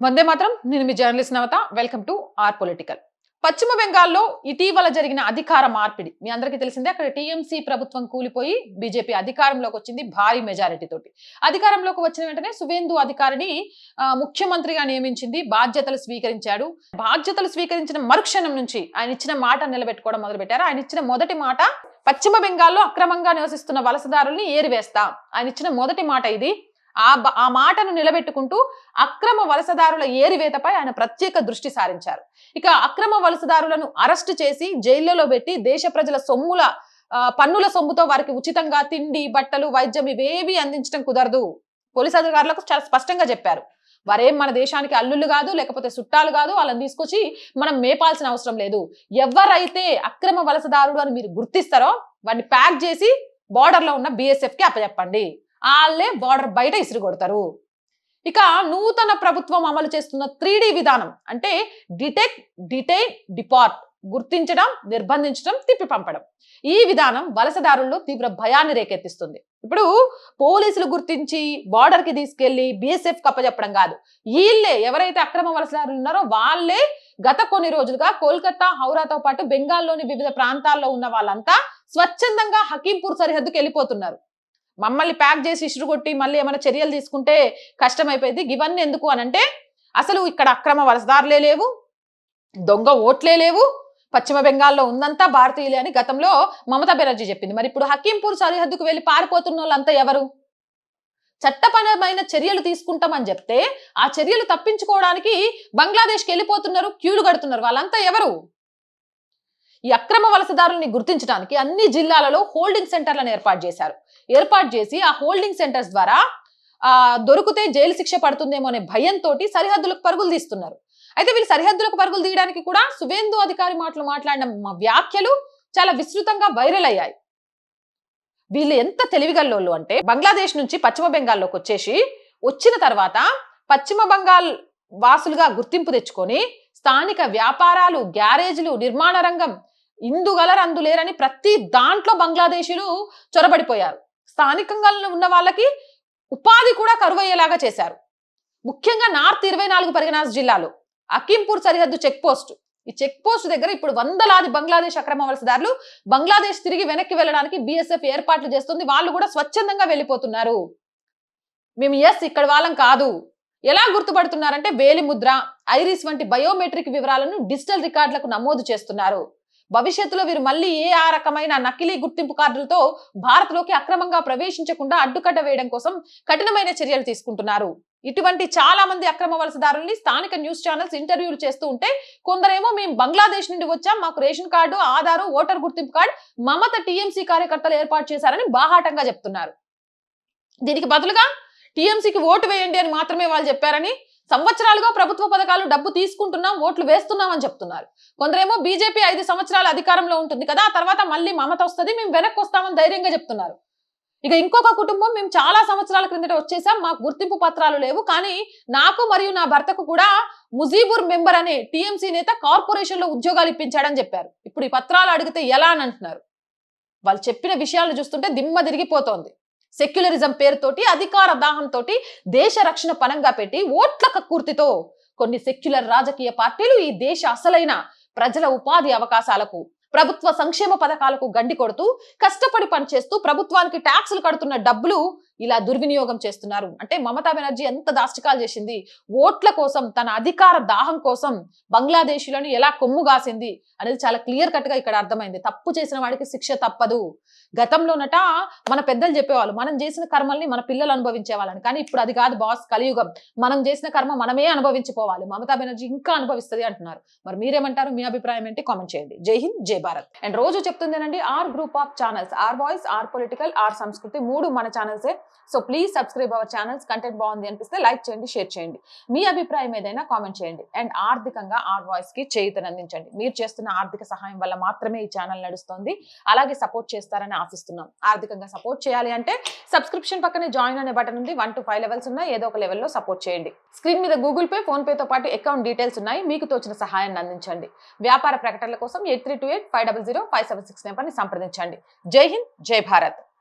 వందే మాత్రం. నేను మీ journalist Navata. Welcome to R political. పశ్చిమ బెంగాల్లో ఇటీవల జరిగిన అధికార మార్పిడి మీ అందరికీ తెలిసిందే. అక్కడ టీఎంసీ ప్రభుత్వం కూలిపోయి బీజేపీ అధికారంలోకి వచ్చింది భారీ మెజారిటీ తోటి. అధికారంలోకి వచ్చిన వెంటనే సువేందు అధికారిని ముఖ్యమంత్రిగా నియమించింది. బాధ్యతలు స్వీకరించాడు. బాధ్యతలు స్వీకరించిన మరుక్షణం నుంచి ఆయన ఇచ్చిన మాట నిలబెట్టుకోవడం మొదలుపెట్టారు. ఆయన ఇచ్చిన మొదటి మాట పశ్చిమ బెంగాల్లో అక్రమంగా నివసిస్తున్న వలసదారుల్ని ఏరివేస్తాం. ఆయన ఇచ్చిన మొదటి మాట ఇది. ఆ మాటను నిలబెట్టుకుంటూ అక్రమ వలసదారుల ఏరివేతపై ఆయన ప్రత్యేక దృష్టి సారించారు. ఇక అక్రమ వలసదారులను అరెస్టు చేసి జైళ్లలో పెట్టి దేశ ప్రజల పన్నుల సొమ్ముతో వారికి ఉచితంగా తిండి, బట్టలు, వైద్యం ఇవేవి అందించడం కుదరదు. పోలీసు అధికారులకు చాలా స్పష్టంగా చెప్పారు. వారేం మన దేశానికి అల్లుళ్ళు కాదు, లేకపోతే చుట్టాలు కాదు. వాళ్ళని తీసుకొచ్చి మనం మేపాల్సిన అవసరం లేదు. ఎవరైతే అక్రమ వలసదారుడు అని మీరు గుర్తిస్తారో వాడిని ప్యాక్ చేసి బార్డర్ లో ఉన్న బిఎస్ఎఫ్ కి అప్పచెప్పండి. వాళ్ళే బార్డర్ బయట ఇసురు కొడతారు. ఇక నూతన ప్రభుత్వం అమలు చేస్తున్న 3D విధానం అంటే డిటెక్ట్, డిటైన్, డిపార్ట్, గుర్తించడం, నిర్బంధించడం, తిప్పి పంపడం. ఈ విధానం వలసదారుల్లో తీవ్ర భయాన్ని రేకెత్తిస్తుంది. ఇప్పుడు పోలీసులు గుర్తించి బార్డర్ కి తీసుకెళ్లి బిఎస్ఎఫ్ కప్పచెప్పడం కాదు. వీళ్ళే ఎవరైతే అక్రమ వలసదారులు ఉన్నారో వాళ్ళే గత కొన్ని రోజులుగా కోల్కతా, హౌరాతో పాటు బెంగాల్లోని వివిధ ప్రాంతాల్లో ఉన్న వాళ్ళంతా స్వచ్ఛందంగా హకీంపూర్ సరిహద్దుకు వెళ్ళిపోతున్నారు. మమ్మల్ని ప్యాక్ చేసి ఇసురుగొట్టి మళ్ళీ ఏమైనా చర్యలు తీసుకుంటే కష్టమైపోయింది. ఇవన్నీ ఎందుకు అనంటే అసలు ఇక్కడ అక్రమ వలసదారులే లేవు, దొంగ ఓట్లే లేవు, పశ్చిమ బెంగాల్లో ఉందంతా భారతీయులే అని గతంలో మమతా బెనర్జీ చెప్పింది. మరి ఇప్పుడు హకీంపూర్ సరిహద్దుకు వెళ్ళి పారిపోతున్న వాళ్ళంతా ఎవరు? చట్టపరమైన చర్యలు తీసుకుంటామని చెప్తే ఆ చర్యలు తప్పించుకోవడానికి బంగ్లాదేశ్కి వెళ్ళిపోతున్నారు, క్యూలు కడుతున్నారు. వాళ్ళంతా ఎవరు? ఈ అక్రమ వలసదారుల్ని గుర్తించడానికి అన్ని జిల్లాలలో హోల్డింగ్ సెంటర్లను ఏర్పాటు చేసి ఆ హోల్డింగ్ సెంటర్స్ ద్వారా దొరికితే జైలు శిక్ష పడుతుందేమో అనే భయంతో సరిహద్దులకు పరుగులు తీస్తున్నారు. అయితే వీళ్ళు సరిహద్దులకు పరుగులు తీయడానికి కూడా సువేందు అధికారి మాట్లాడిన వ్యాఖ్యలు చాలా విస్తృతంగా వైరల్ అయ్యాయి. వీళ్ళు ఎంత తెలివిగల్లోళ్ళు అంటే బంగ్లాదేశ్ నుంచి పశ్చిమ బెంగాల్లోకి వచ్చిన తర్వాత పశ్చిమ బెంగాల్ వాసులుగా గుర్తింపు తెచ్చుకొని స్థానిక వ్యాపారాలు, గ్యారేజ్లు, నిర్మాణ రంగం ఇందుగలరు అందులేరని ప్రతి దాంట్లో బంగ్లాదేశీలు చొరబడిపోయారు. స్థానికంగా ఉన్న వాళ్ళకి ఉపాధి కూడా కరువయ్యేలాగా చేశారు. ముఖ్యంగా నార్త్ 24 పరిగణాస్ జిల్లాలో హకీంపూర్ సరిహద్దు చెక్ పోస్ట్, ఈ చెక్ పోస్ట్ దగ్గర ఇప్పుడు వందలాది బంగ్లాదేశ్ అక్రమ వలసదారులు బంగ్లాదేశ్ తిరిగి వెనక్కి వెళ్ళడానికి బిఎస్ఎఫ్ ఏర్పాట్లు చేస్తుంది. వాళ్ళు కూడా స్వచ్ఛందంగా వెళ్ళిపోతున్నారు. మేము ఇక్కడ వాళ్ళం కాదు. ఎలా గుర్తుపడుతున్నారంటే వేలిముద్ర, ఐరిస్ వంటి బయోమెట్రిక్ వివరాలను డిజిటల్ రికార్డులకు నమోదు చేస్తున్నారు. భవిష్యత్తులో వీరు మళ్ళీ ఆ రకమైన నకిలీ గుర్తింపు కార్డులతో భారత్లోకి అక్రమంగా ప్రవేశించకుండా అడ్డుకట్ట వేయడం కోసం కఠినమైన చర్యలు తీసుకుంటున్నారు. ఇటువంటి చాలా మంది అక్రమ వలసదారుల్ని స్థానిక న్యూస్ ఛానల్స్ ఇంటర్వ్యూలు చేస్తూ ఉంటే కొందరేమో మేము బంగ్లాదేశ్ నుండి వచ్చాం, మాకు రేషన్ కార్డు, ఆధారు, ఓటర్ గుర్తింపు కార్డు మమత టీఎంసీ కార్యకర్తలు ఏర్పాటు చేశారని బాహాటంగా చెప్తున్నారు. దీనికి బదులుగా టీఎంసీకి ఓటు వేయండి అని మాత్రమే వాళ్ళు చెప్పారని, సంవత్సరాలుగా ప్రభుత్వ పథకాలు డబ్బు తీసుకుంటున్నాం, ఓట్లు వేస్తున్నాం అని చెప్తున్నారు. కొందరేమో బీజేపీ 5 సంవత్సరాల అధికారంలో ఉంటుంది కదా, ఆ తర్వాత మళ్ళీ మమత వస్తుంది, మేము వెనక్కి వస్తామని ధైర్యంగా చెప్తున్నారు. ఇక ఇంకొక కుటుంబం మేము చాలా సంవత్సరాల క్రిందట వచ్చేసాం, మాకు గుర్తింపు పత్రాలు లేవు, కానీ నాకు మరియు నా భర్తకు కూడా ముజీబుర్ మెంబర్ అనే టీఎంసీ నేత కార్పొరేషన్ లో ఉద్యోగాలు ఇప్పించాడని చెప్పారు. ఇప్పుడు ఈ పత్రాలు అడిగితే ఎలా అని అంటున్నారు. వాళ్ళు చెప్పిన విషయాలు చూస్తుంటే దిమ్మ తిరిగిపోతోంది. సెక్యులరిజం పేరుతోటి, అధికార దాహంతో దేశ రక్షణ పనంగా పెట్టి ఓట్ల కక్కుర్తితో కొన్ని సెక్యులర్ రాజకీయ పార్టీలు ఈ దేశ అసలైన ప్రజల ఉపాధి అవకాశాలకు, ప్రభుత్వ సంక్షేమ పథకాలకు గండి కొడుతూ కష్టపడి పనిచేస్తూ ప్రభుత్వానికి ట్యాక్సులు కడుతున్న డబ్బులు ఇలా దుర్వినియోగం చేస్తున్నారు. అంటే మమతా బెనర్జీ ఎంత దాష్టికాలు చేసింది, ఓట్ల కోసం, తన అధికార దాహం కోసం బంగ్లాదేశీలను ఎలా కొమ్ముగాసింది అనేది చాలా క్లియర్ కట్ గా ఇక్కడ అర్థమైంది. తప్పు చేసిన వాడికి శిక్ష తప్పదు. గతంలోనట మన పెద్దలు చెప్పేవాళ్ళు మనం చేసిన కర్మల్ని మన పిల్లలు అనుభవించేవాళ్ళని, కానీ ఇప్పుడు అది కాదు బాస్, కలియుగం. మనం చేసిన కర్మ మనమే అనుభవించిపోవాలి. మమతా బెనర్జీ ఇంకా అనుభవిస్తుంది అంటున్నారు. మరి మీరేమంటారు? మీ అభిప్రాయం ఏంటి? కామెంట్ చేయండి. జై హింద్, జై భారత్. అండ్ రోజు చెప్తుందేనండి, R group of channels, R voice, R political, R Sanskriti 3 మన ఛానల్సే. So please subscribe our channels. Content బాగుంది అనిపిస్తే లైక్ చేయండి, షేర్ చేయండి. మీ అభిప్రాయం ఏదైనా కామెంట్ చేయండి. అండ్ ఆర్థికంగా ఆర్ వాయిస్ కి చేయూతనందించండి. మీరు చేస్తున్న ఆర్థిక సహాయం వల్ల మాత్రమే ఈ ఛానల్ నడుస్తుంది. అలాగే సపోర్ట్ చేస్తారని ఆశిస్తున్నాం. ఆర్థికంగా సపోర్ట్ చేయాలి అంటే సబ్స్క్రిప్షన్ పక్కనే జాయిన్ అనే బటన్ ఉంది. 1 to 5 లెవెల్స్ ఉన్నాయి. ఏదో ఒక లెవెల్లో సపోర్ట్ చేయండి. స్క్రీన్ మీద గూగుల్ పే, ఫోన్ పేతో పాటు అకౌంట్ డీటెయిల్స్ ఉన్నాయి. మీకు తోచిన సహాయాన్ని అందించండి. వ్యాపార ప్రకటనల కోసం 8328 500 576 నెంబర్ని సంప్రదించండి. జై హింద్, జై భారత్.